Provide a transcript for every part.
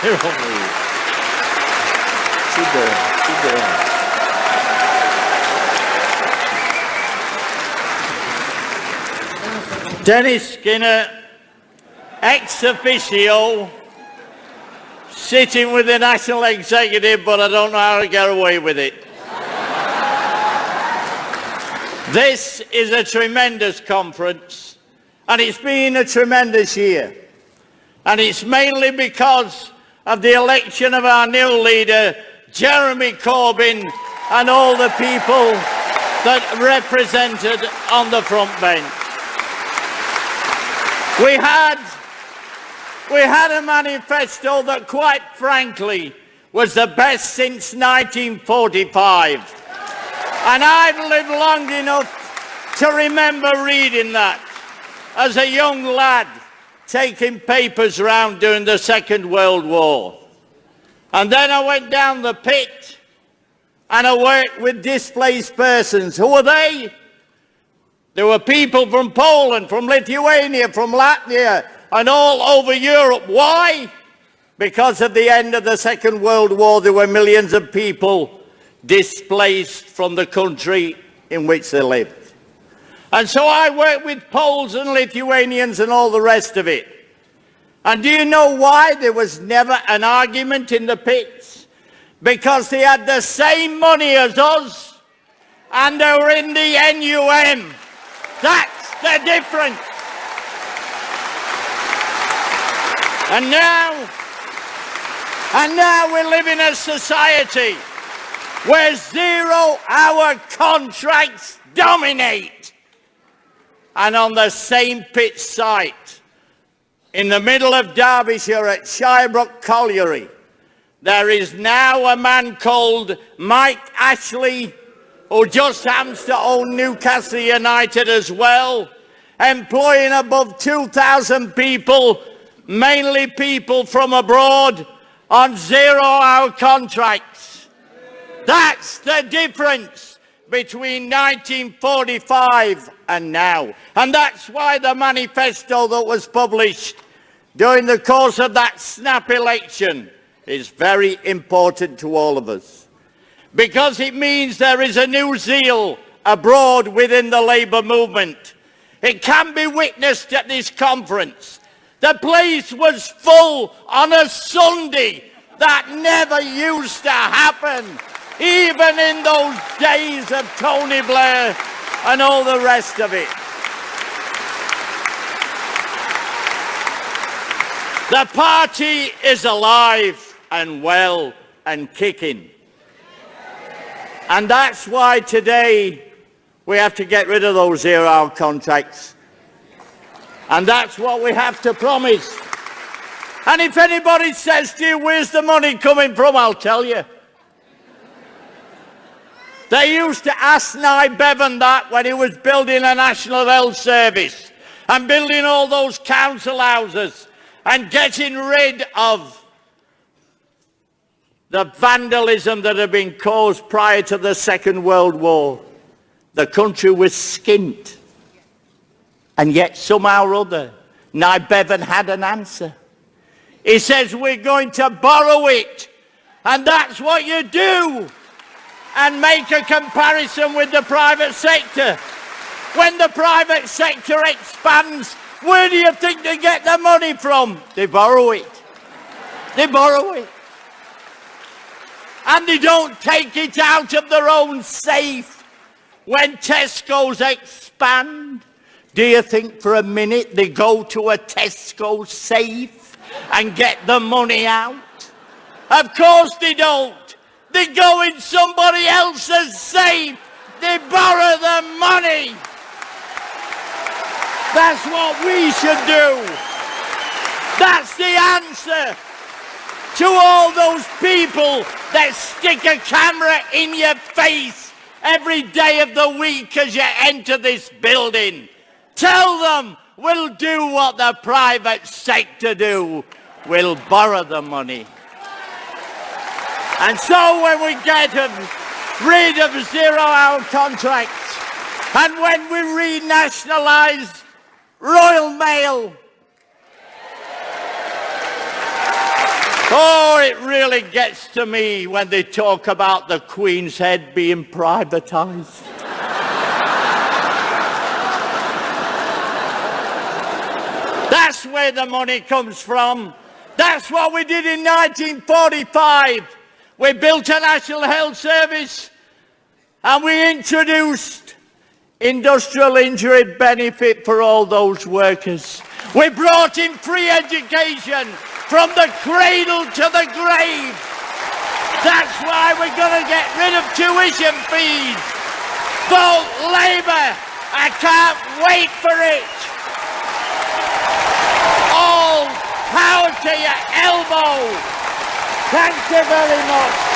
Sit down. Sit down. Dennis Skinner, ex officio, sitting with the National Executive, but I don't know how to get away with it. This is a tremendous conference, and it's been a tremendous year. And it's mainly because of the election of our new leader, Jeremy Corbyn, and all the people that represented on the front bench. We had a manifesto that, quite frankly, was the best since 1945. And I've lived long enough to remember reading that as a young lad, taking papers around during the Second World War. And then I went down the pit and I worked with displaced persons. Who were they? There were people from Poland, from Lithuania, from Latvia, and all over Europe. Why? Because at the end of the Second World War, there were millions of people displaced from the country in which they lived. And so I worked with Poles and Lithuanians and all the rest of it. And do you know why there was never an argument in the pits? Because they had the same money as us, and they were in the NUM. That's the difference. And now we live in a society where 0-hour contracts dominate. And on the St. Pitt site, in the middle of Derbyshire at Shirebrook Colliery, there is now a man called Mike Ashley, who just happens to own Newcastle United as well, employing above 2,000 people, mainly people from abroad, on 0-hour contracts. That's the difference between 1945 and now. And that's why the manifesto that was published during the course of that snap election is very important to all of us. Because it means there is a new zeal abroad within the Labour movement. It can be witnessed at this conference. The place was full on a Sunday. That never used to happen, even in those days of Tony Blair and all the rest of it. The party is alive and well and kicking. And that's why today we have to get rid of those 0-hour contracts. And that's what we have to promise. And if anybody says to you, where's the money coming from, I'll tell you. They used to ask Nye Bevan that when he was building a National Health Service and building all those council houses and getting rid of the vandalism that had been caused prior to the Second World War. The country was skint. And yet somehow or other, Nye Bevan had an answer. He says, we're going to borrow it. And that's what you do. And make a comparison with the private sector. When the private sector expands, where do you think they get the money from? They borrow it. They borrow it. And they don't take it out of their own safe. When Tesco's expand, do you think for a minute they go to a Tesco safe and get the money out? Of course they don't. They go in somebody else's safe. They borrow the money. That's what we should do. That's the answer to all those people that stick a camera in your face every day of the week as you enter this building. Tell them we'll do what the private sector do. We'll borrow the money. And so when we get rid of 0-hour contracts and when we renationalise Royal Mail, Oh, it really gets to me when they talk about the Queen's Head being privatised. That's where the money comes from. That's what we did in 1945. We built a National Health Service and we introduced industrial injury benefit for all those workers. We brought in free education from the cradle to the grave. That's why we're going to get rid of tuition fees. Vote Labour. I can't wait for it. All power to your elbow. Thank you very much.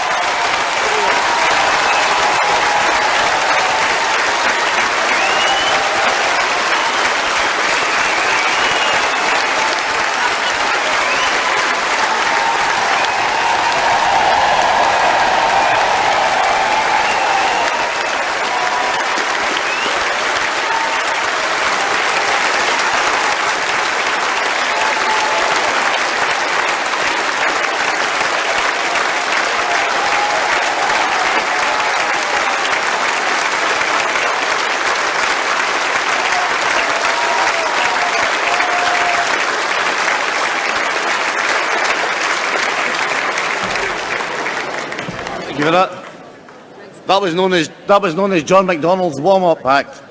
Give it up. That was known as John McDonnell's warm-up act.